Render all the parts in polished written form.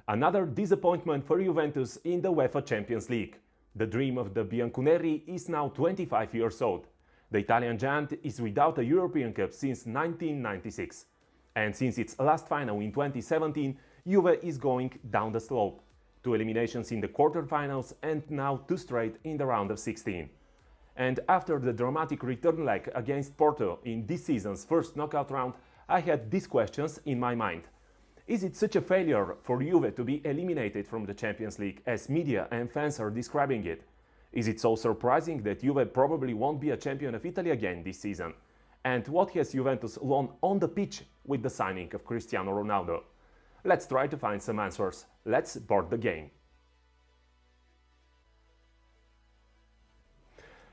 Another disappointment for Juventus in the UEFA Champions League. The dream of the bianconeri is now 25 years old. The Italian giant is without a European Cup since 1996. And since its last final in 2017, Juve is going down the slope. 2 eliminations in the quarterfinals and now 2 straight in the round of 16. And after the dramatic return leg against Porto in this season's first knockout round, I had these questions in my mind. Is it such a failure for Juve to be eliminated from the Champions League as media and fans are describing it? Is it so surprising that Juve probably won't be a champion of Italy again this season? And what has Juventus learned on the pitch with the signing of Cristiano Ronaldo? Let's try to find some answers. Let's board the game.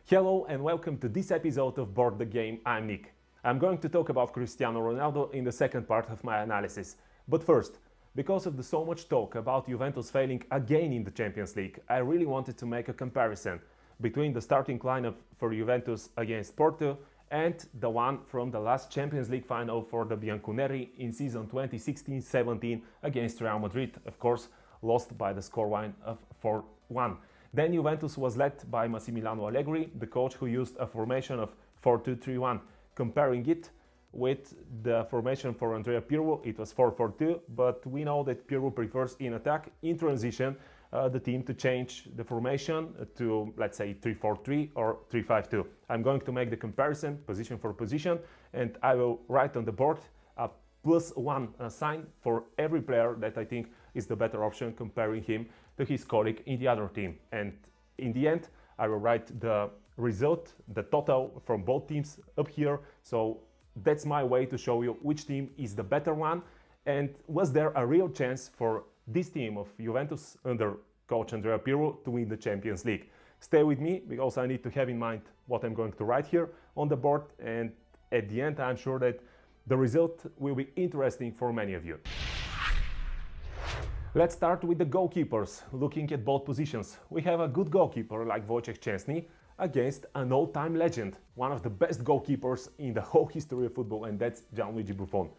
Hello and welcome to this episode of Board the Game. I'm Nick. I'm going to talk about Cristiano Ronaldo in the second part of my analysis. But first, because of the so much talk about Juventus failing again in the Champions League, I really wanted to make a comparison between the starting lineup for Juventus against Porto and the one from the last Champions League final for the bianconeri in season 2016-17 against Real Madrid, of course, lost by the scoreline of 4-1. Then Juventus was led by Massimiliano Allegri, the coach who used a formation of 4-2-3-1. Comparing it with the formation for Andrea Pirlo, it was 4-4-2, but we know that Pirlo prefers in attack, in transition, the team to change the formation to, let's say, 3-4-3 or 3-5-2. I'm going to make the comparison position for position, and I will write on the board a +1 sign for every player that I think is the better option, comparing him to his colleague in the other team. And in the end, I will write the result, the total from both teams up here. So that's my way to show you which team is the better one, and was there a real chance for this team of Juventus under coach Andrea Pirlo to win the Champions League. Stay with me because I need to have in mind what I'm going to write here on the board, and at the end I'm sure that the result will be interesting for many of you. Let's start with the goalkeepers. Looking at both positions, we have a good goalkeeper like Wojciech Szczęsny against an all-time legend, one of the best goalkeepers in the whole history of football, and that's Gianluigi Buffon.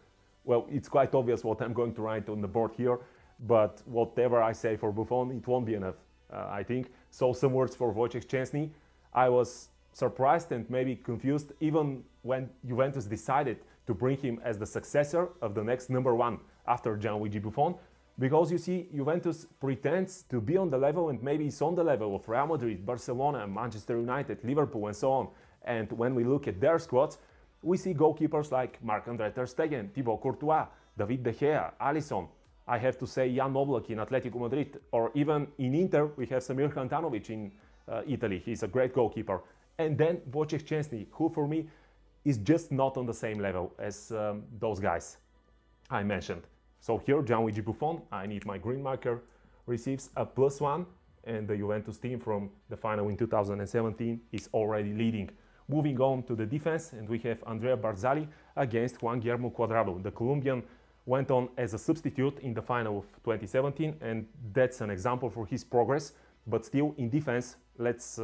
Well, it's quite obvious what I'm going to write on the board here, but whatever I say for Buffon, it won't be enough, I think. So some words for Wojciech Szczęsny. I was surprised and maybe confused even when Juventus decided to bring him as the successor of the next number one after Gianluigi Buffon, because you see, Juventus pretends to be on the level, and maybe it's on the level of Real Madrid, Barcelona, Manchester United, Liverpool and so on. And when we look at their squads, we see goalkeepers like Marc-André ter Stegen, Thibaut Courtois, David De Gea, Alisson. I have to say Jan Oblak in Atletico Madrid, or even in Inter we have Samir Handanovic in Italy. He's a great goalkeeper. And then Wojciech Szczęsny, who for me is just not on the same level as those guys I mentioned. So here, Gianluigi Buffon, I need my green marker, receives a +1, and the Juventus team from the final in 2017 is already leading. Moving on to the defense, and we have Andrea Barzagli against Juan Guillermo Cuadrado. The Colombian went on as a substitute in the final of 2017, and that's an example for his progress. But still, in defense, let's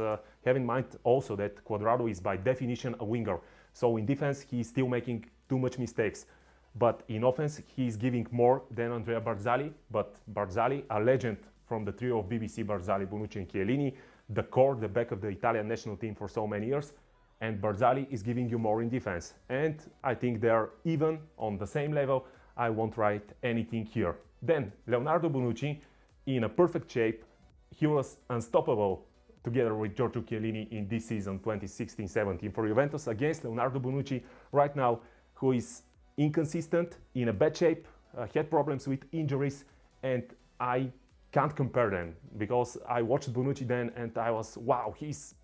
have in mind also that Cuadrado is by definition a winger. So in defense, he is still making too much mistakes. But in offense, he is giving more than Andrea Barzagli. But Barzagli, a legend from the trio of BBC, Barzagli, Bonucci and Chiellini, the core, the back of the Italian national team for so many years. And Barzagli is giving you more in defense. And I think they are even on the same level. I won't write anything here. Then Leonardo Bonucci, in a perfect shape. He was unstoppable together with Giorgio Chiellini in this season 2016-17 for Juventus against Leonardo Bonucci right now, who is inconsistent, in a bad shape, had problems with injuries, and I can't compare them because I watched Bonucci then and I was, wow, he's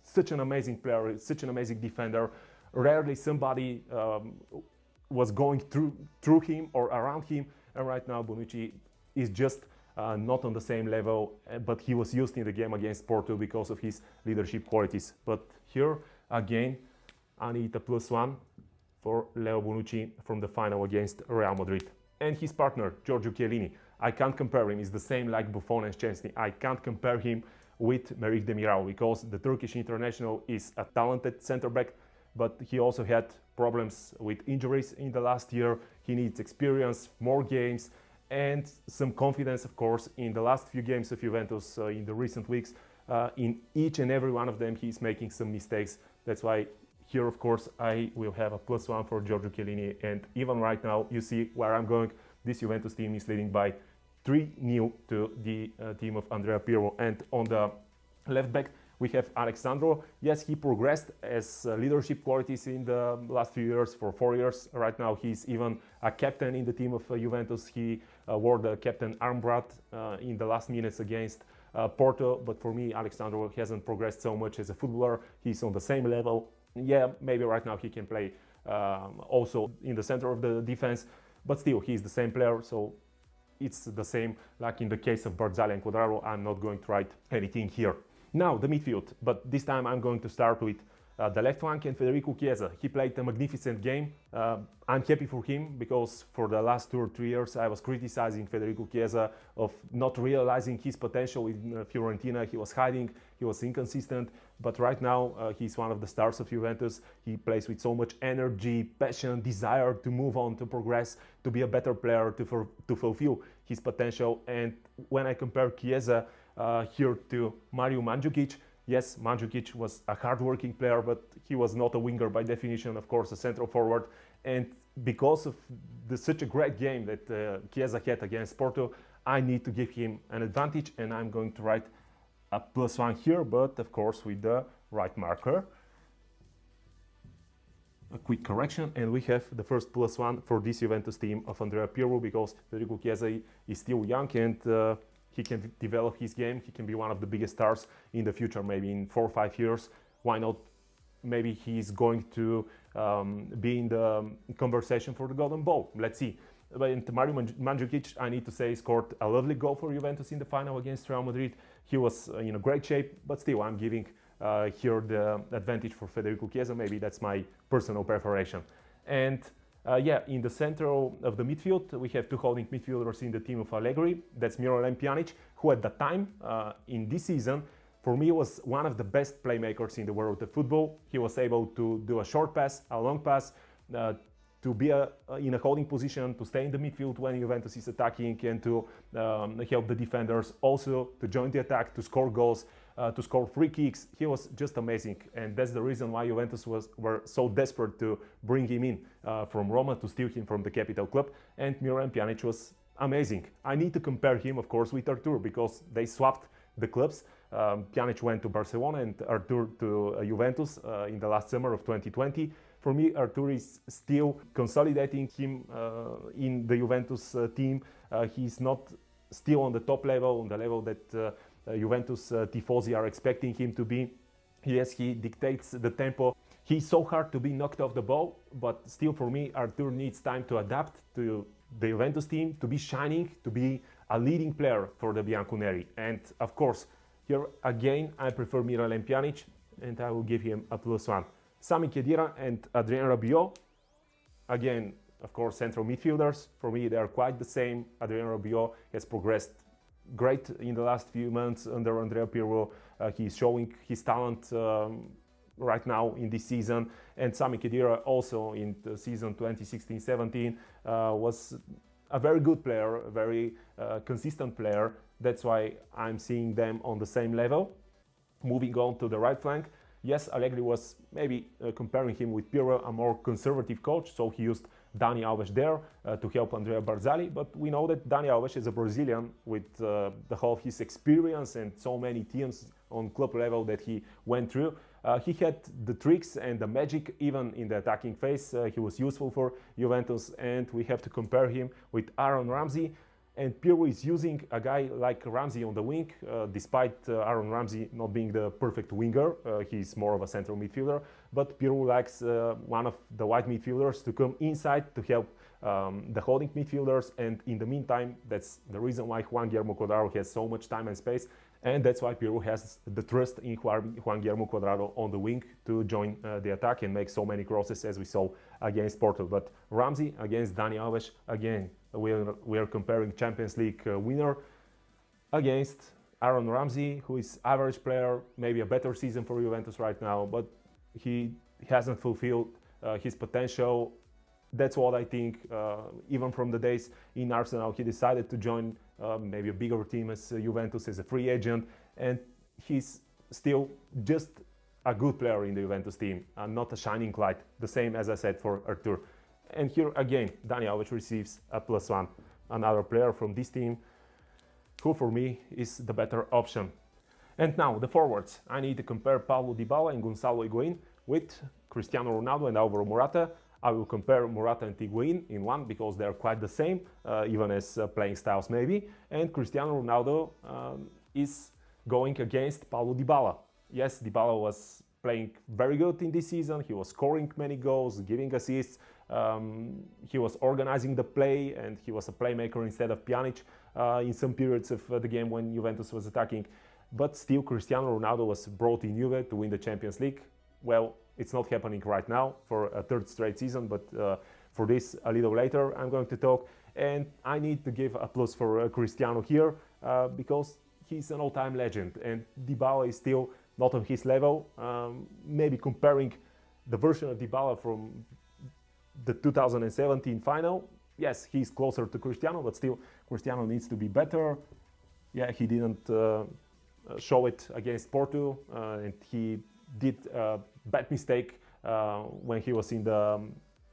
such an amazing player, such an amazing defender. Rarely somebody was going through him or around him, and right now Bonucci is just not on the same level, but he was used in the game against Porto because of his leadership qualities. But here, again, I need a +1 for Leo Bonucci from the final against Real Madrid. And his partner, Giorgio Chiellini, I can't compare him. He's the same like Buffon and Szczęsny. I can't compare him with Merih Demiral because the Turkish international is a talented center-back, but he also had problems with injuries in the last year. He needs experience, more games, and some confidence, of course, in the last few games of Juventus in the recent weeks. In each and every one of them, he's making some mistakes. That's why here, of course, I will have a +1 for Giorgio Chiellini. And even right now, you see where I'm going. This Juventus team is leading by 3-0 to the team of Andrea Pirlo. And on the left back, we have Alexandro. Yes, he progressed as leadership qualities in the last few years, for 4 years. Right now, he's even a captain in the team of Juventus. He wore the captain armband in the last minutes against Porto. But for me, Alexandro hasn't progressed so much as a footballer. He's on the same level. Yeah, maybe right now he can play also in the center of the defense, but still, he's the same player. So it's the same like in the case of Barzagli and Quadraro. I'm not going to write anything here. Now, the midfield, but this time I'm going to start with the left flank and Federico Chiesa. He played a magnificent game. I'm happy for him because for the last 2 or 3 years I was criticizing Federico Chiesa of not realizing his potential in Fiorentina. He was hiding, he was inconsistent, but right now he's one of the stars of Juventus. He plays with so much energy, passion, desire to move on, to progress, to be a better player, to fulfill his potential. And when I compare Chiesa here to Mario Mandzukic, yes, Mandzukic was a hard-working player, but he was not a winger by definition, of course, a central forward. And because of such a great game that Chiesa had against Porto, I need to give him an advantage, and I'm going to write a +1 here, but of course with the right marker. A quick correction, and we have the first +1 for this Juventus team of Andrea Pirlo, because Federico Chiesa is still young and he can develop his game. He can be one of the biggest stars in the future, maybe in 4 or 5 years. Why not? Maybe he's going to be in the conversation for the Golden Ball. Let's see. But Mario Mandzukic, I need to say, scored a lovely goal for Juventus in the final against Real Madrid. He was in a great shape, but still I'm giving here the advantage for Federico Chiesa. Maybe that's my personal preparation. And yeah, in the center of the midfield, we have 2 holding midfielders in the team of Allegri. That's Miralem Pjanic, who at the time in this season, for me, was one of the best playmakers in the world of football. He was able to do a short pass, a long pass, to be in a holding position, to stay in the midfield when Juventus is attacking, and to help the defenders, also to join the attack, to score goals, to score free kicks. He was just amazing, and that's the reason why Juventus were so desperate to bring him in from Roma, to steal him from the capital club. And Miralem Pjanic was amazing. I need to compare him, of course, with Artur, because they swapped the clubs. Pjanic went to Barcelona and Artur to Juventus in the last summer of 2020. For me, Artur is still consolidating him in the Juventus team. He's not still on the top level, on the level that Juventus tifosi are expecting him to be. Yes, he dictates the tempo. He's so hard to be knocked off the ball, but still for me, Artur needs time to adapt to the Juventus team, to be shining, to be a leading player for the bianconeri. And of course, here again, I prefer Miralem Pjanic, and I will give him a +1. Sami Khedira and Adrien Rabiot, again, of course, central midfielders. For me, they are quite the same. Adrien Rabiot has progressed great in the last few months under Andrea Pirlo. He's showing his talent right now in this season. And Sami Khedira also in the season 2016-17 was a very good player, a very consistent player. That's why I'm seeing them on the same level. Moving on to the right flank. Yes, Allegri was maybe comparing him with Pirlo, a more conservative coach, so he used Dani Alves there to help Andrea Barzagli. But we know that Dani Alves is a Brazilian with the whole of his experience and so many teams on club level that he went through. He had the tricks and the magic even in the attacking phase. He was useful for Juventus, and we have to compare him with Aaron Ramsey. And Pirlo is using a guy like Ramsey on the wing, despite Aaron Ramsey not being the perfect winger. He's more of a central midfielder, but Pirlo likes one of the wide midfielders to come inside to help the holding midfielders. And in the meantime, that's the reason why Juan Guillermo Cuadrado has so much time and space, and that's why Pirlo has the trust in Juan Guillermo Cuadrado on the wing to join the attack and make so many crosses as we saw against Porto. But Ramsey against Dani Alves, again, we are comparing Champions League winner against Aaron Ramsey, who is average player, maybe a better season for Juventus right now, but he hasn't fulfilled his potential. that's what I think. Even from the days in Arsenal, he decided to join maybe a bigger team as Juventus as a free agent, and he's still just a good player in the Juventus team, not a shining light. The same as I said for Artur. And here again, Dani Alves receives a +1, another player from this team who for me is the better option. And now the forwards. I need to compare Paulo Dybala and Gonçalo Higuain with Cristiano Ronaldo and Alvaro Morata. I will compare Morata and Higuain in one because they are quite the same, even as playing styles maybe. And Cristiano Ronaldo is going against Paulo Dybala. Yes, Dybala was playing very good in this season. He was scoring many goals, giving assists. He was organizing the play, and he was a playmaker instead of Pjanic in some periods of the game when Juventus was attacking. But still, Cristiano Ronaldo was brought in Juve to win the Champions League. Well, it's not happening right now for a third straight season, but for this a little later I'm going to talk. And I need to give a plus for Cristiano here because he's an all-time legend, and Dybala is still not on his level. Maybe comparing the version of Dybala from the 2017 final, yes, he's closer to Cristiano, but still Cristiano needs to be better. Yeah, he didn't show it against Porto, and he did a bad mistake when he was in the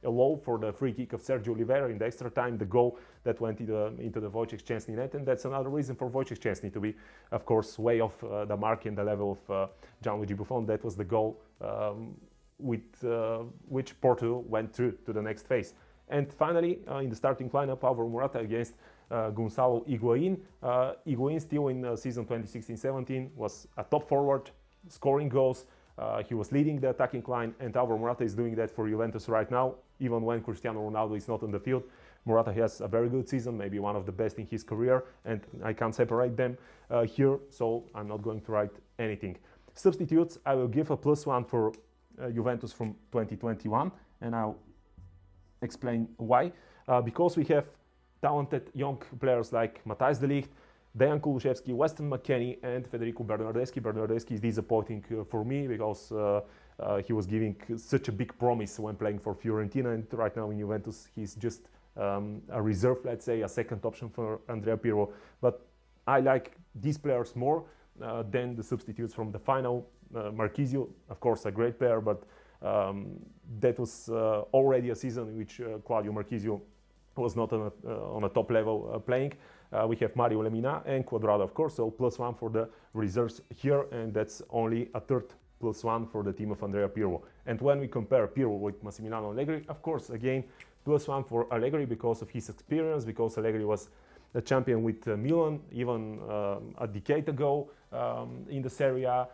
low for the free kick of Sergio Oliveira in the extra time, the goal that went into the Wojciech Szczęsny net, and that's another reason for Wojciech Szczęsny to be, of course, way off the mark and the level of Gianluigi Buffon. That was the goal with which Porto went through to the next phase. And finally, in the starting lineup, Alvaro Morata against Gonçalo Higuain. Higuain still in season 2016-17 was a top forward, scoring goals. He was leading the attacking line, and Alvaro Morata is doing that for Juventus right now, even when Cristiano Ronaldo is not on the field. Morata has a very good season, maybe one of the best in his career, and I can't separate them here, so I'm not going to write anything. Substitutes, I will give a +1 for Juventus from 2021, and I'll explain why. Because we have talented young players like Matthijs de Ligt, Dejan Kulusevski, Weston McKennie, and Federico Bernardeschi. Bernardeschi is disappointing for me because he was giving such a big promise when playing for Fiorentina, and right now in Juventus he's just a reserve, let's say, a second option for Andrea Pirlo. But I like these players more than the substitutes from the final. Marchisio, of course, a great player, but that was already a season in which Claudio Marchisio was not on a top level playing. We have Mario Lemina and Cuadrado, of course, so +1 for the reserves here, and that's only a third +1 for the team of Andrea Pirlo. And when we compare Pirlo with Massimiliano Allegri, of course, again, +1 for Allegri because of his experience, because Allegri was the champion with Milan even a decade ago in the Serie A.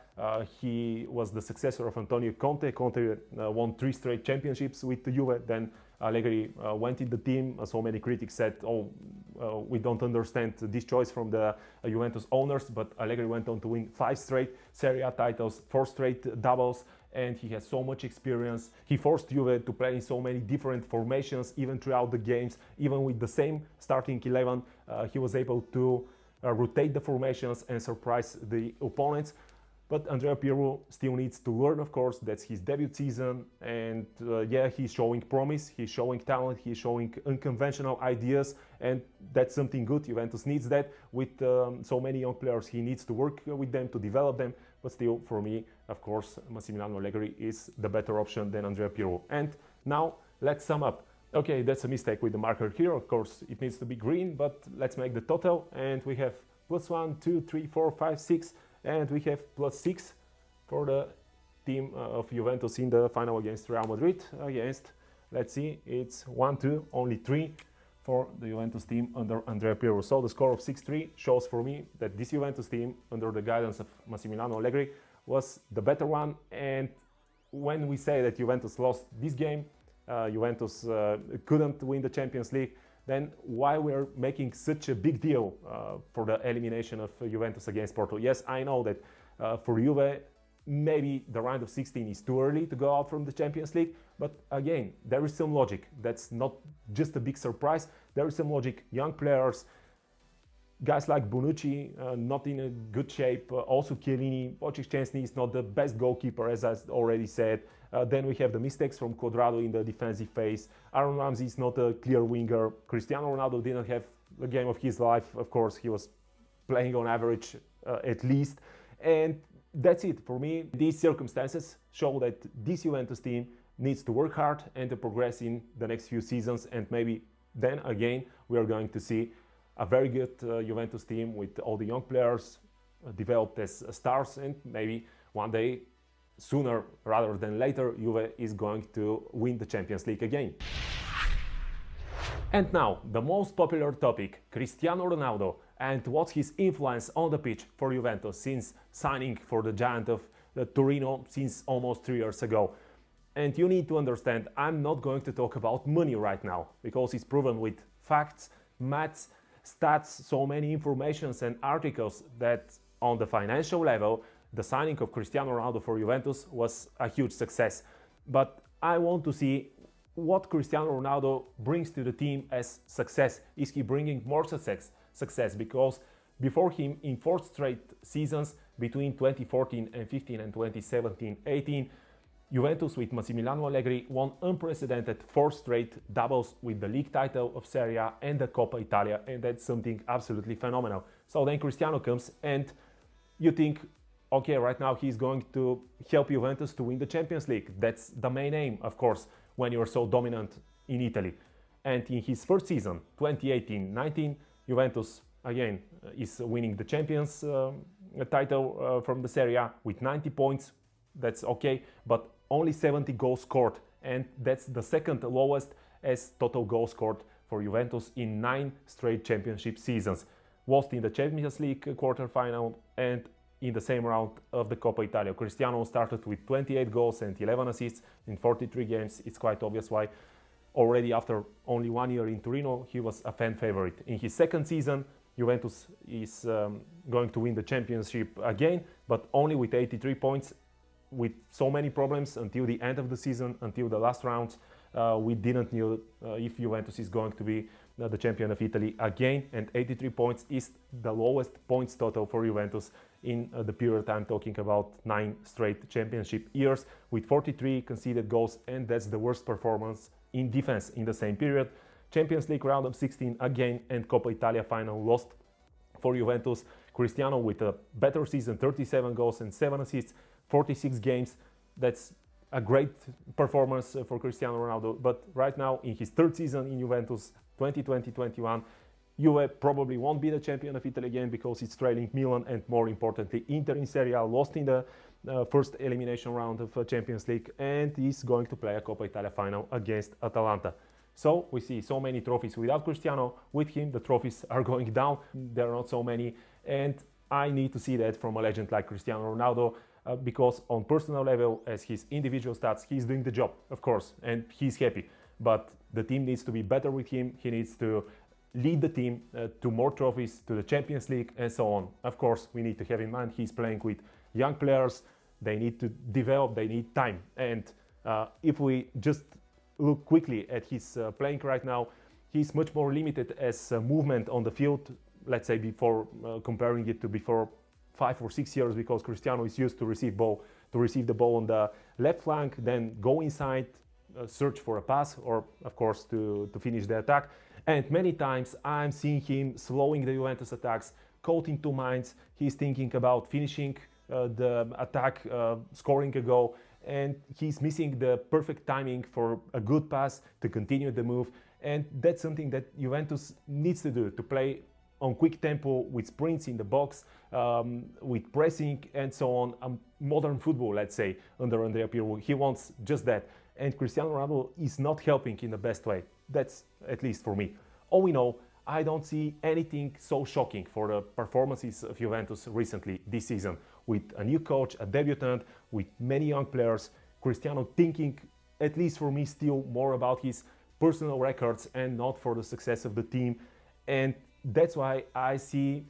He was the successor of Antonio Conte. Conte won 3 straight championships with the Juve. Then Allegri went in the team. So many critics said, we don't understand this choice from the Juventus owners, but Allegri went on to win 5 straight Serie A titles, 4 straight doubles, and he has so much experience. He forced Juve to play in so many different formations, even throughout the games, even with the same starting 11. He was able to rotate the formations and surprise the opponents. But Andrea Pirlo still needs to learn, of course. That's his debut season, and yeah, he's showing promise, he's showing talent, he's showing unconventional ideas, and that's something good. Juventus needs that. With so many young players, he needs to work with them to develop them. But still, for me, of course, Massimiliano Allegri is the better option than Andrea Pirlo. And now let's sum up. Okay, that's a mistake with the marker here. Of course, it needs to be green, but let's make the total, and we have +1, 2, 3, 4, 5, 6. And we have +6 for the team of Juventus in the final against Real Madrid. Let's see, it's 1, 2, only 3 for the Juventus team under Andrea Pirlo. So the score of 6-3 shows for me that this Juventus team, under the guidance of Massimiliano Allegri, was the better one. And when we say that Juventus lost this game, Juventus couldn't win the Champions League, then why we're making such a big deal for the elimination of Juventus against Porto? Yes, I know that for Juve, maybe the round of 16 is too early to go out from the Champions League, but again, there is some logic. That's not just a big surprise. There is some logic. Young players, Guys like Bonucci, not in a good shape. Also Chiellini, Wojciech Szczęsny is not the best goalkeeper, as I already said. Then we have the mistakes from Cuadrado in the defensive phase. Aaron Ramsey is not a clear winger. Cristiano Ronaldo didn't have the game of his life. Of course, he was playing on average at least. And that's it for me. These circumstances show that this Juventus team needs to work hard and to progress in the next few seasons. And maybe then again, we are going to see a very good Juventus team with all the young players developed as stars, and maybe one day, sooner rather than later, Juve is going to win the Champions League again. And now, the most popular topic, Cristiano Ronaldo, and what's his influence on the pitch for Juventus since signing for the giant of Torino since almost 3 years ago. And you need to understand, I'm not going to talk about money right now, because it's proven with facts, maths, stats, so many informations and articles that on the financial level, the signing of Cristiano Ronaldo for Juventus was a huge success. But I want to see what Cristiano Ronaldo brings to the team as success. Is he bringing more success? Because before him, in 4 straight seasons between 2014 and 15 and 2017-18, Juventus with Massimiliano Allegri won unprecedented 4 straight doubles with the league title of Serie and the Coppa Italia, and that's something absolutely phenomenal. So then Cristiano comes and you think, okay, right now he's going to help Juventus to win the Champions League. That's the main aim, of course, when you're so dominant in Italy. And in his first season, 2018-19, Juventus again is winning the Champions title from the Serie with 90 points. That's okay, but only 70 goals scored, and that's the second lowest as total goals scored for Juventus in 9 straight championship seasons. Lost in the Champions League quarterfinal and in the same round of the Coppa Italia. Cristiano started with 28 goals and 11 assists in 43 games. It's quite obvious why. Already after only 1 year in Torino, he was a fan favorite. In his second season, Juventus is going to win the championship again, but only with 83 points. With so many problems until the end of the season, until the last round, we didn't know if Juventus is going to be the champion of Italy again, and 83 points is the lowest points total for Juventus in the period I'm talking about, 9 straight championship years with 43 conceded goals, and that's the worst performance in defense in the same period. Champions League round of 16 again, and Coppa Italia final lost for Juventus. Cristiano with a better season, 37 goals and 7 assists, 46 games. That's a great performance for Cristiano Ronaldo. But right now, in his third season in Juventus, 2020-21, Juve probably won't be the champion of Italy again because it's trailing Milan and, more importantly, Inter in Serie A, lost in the first elimination round of Champions League, and is going to play a Coppa Italia final against Atalanta. So we see so many trophies without Cristiano. With him, the trophies are going down. There are not so many, and I need to see that from a legend like Cristiano Ronaldo. Because on personal level, as his individual stats, he's doing the job, of course, and he's happy. But the team needs to be better with him. He needs to lead the team to more trophies, to the Champions League, and so on. Of course, we need to have in mind he's playing with young players. They need to develop, they need time. And if we just look quickly at his playing right now, he's much more limited as movement on the field, let's say before comparing it to before 5 or 6 years, because Cristiano is used to receive the ball on the left flank, then go inside, search for a pass, or of course to finish the attack. And many times I'm seeing him slowing the Juventus attacks, caught in two minds. He's thinking about finishing the attack, scoring a goal, and he's missing the perfect timing for a good pass to continue the move. And that's something that Juventus needs to do, to play on quick tempo, with sprints in the box, with pressing and so on. Modern football, let's say, under Andrea Pirlo. He wants just that. And Cristiano Ronaldo is not helping in the best way. That's at least for me. All in all, I don't see anything so shocking for the performances of Juventus recently this season. With a new coach, a debutant, with many young players, Cristiano thinking, at least for me, still more about his personal records and not for the success of the team. And that's why I see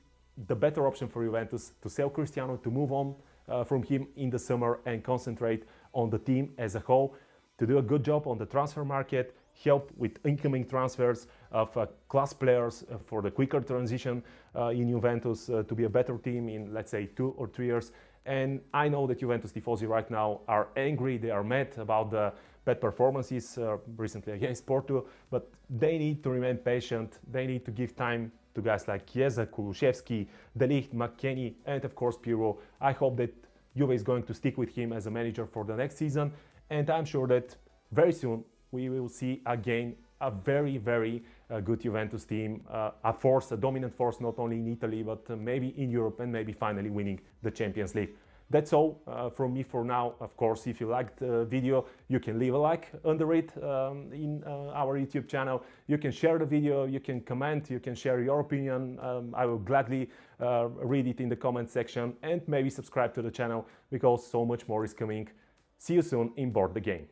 the better option for Juventus to sell Cristiano, to move on from him in the summer and concentrate on the team as a whole, to do a good job on the transfer market. help with incoming transfers of class players for the quicker transition in Juventus to be a better team in, let's say, 2 or 3 years. And I know that Juventus tifosi right now are angry, they are mad about the bad performances recently against Porto, but they need to remain patient, they need to give time to guys like Chiesa, Kulusevski, De Ligt, McKennie, and of course Pirlo. I hope that Juve is going to stick with him as a manager for the next season, and I'm sure that very soon we will see again a very, very good Juventus team, a force, a dominant force, not only in Italy, but maybe in Europe, and maybe finally winning the Champions League. That's all from me for now. Of course, if you liked the video, you can leave a like under it in our YouTube channel. You can share the video, you can comment, you can share your opinion. I will gladly read it in the comment section, and maybe subscribe to the channel because so much more is coming. See you soon in Board the Game.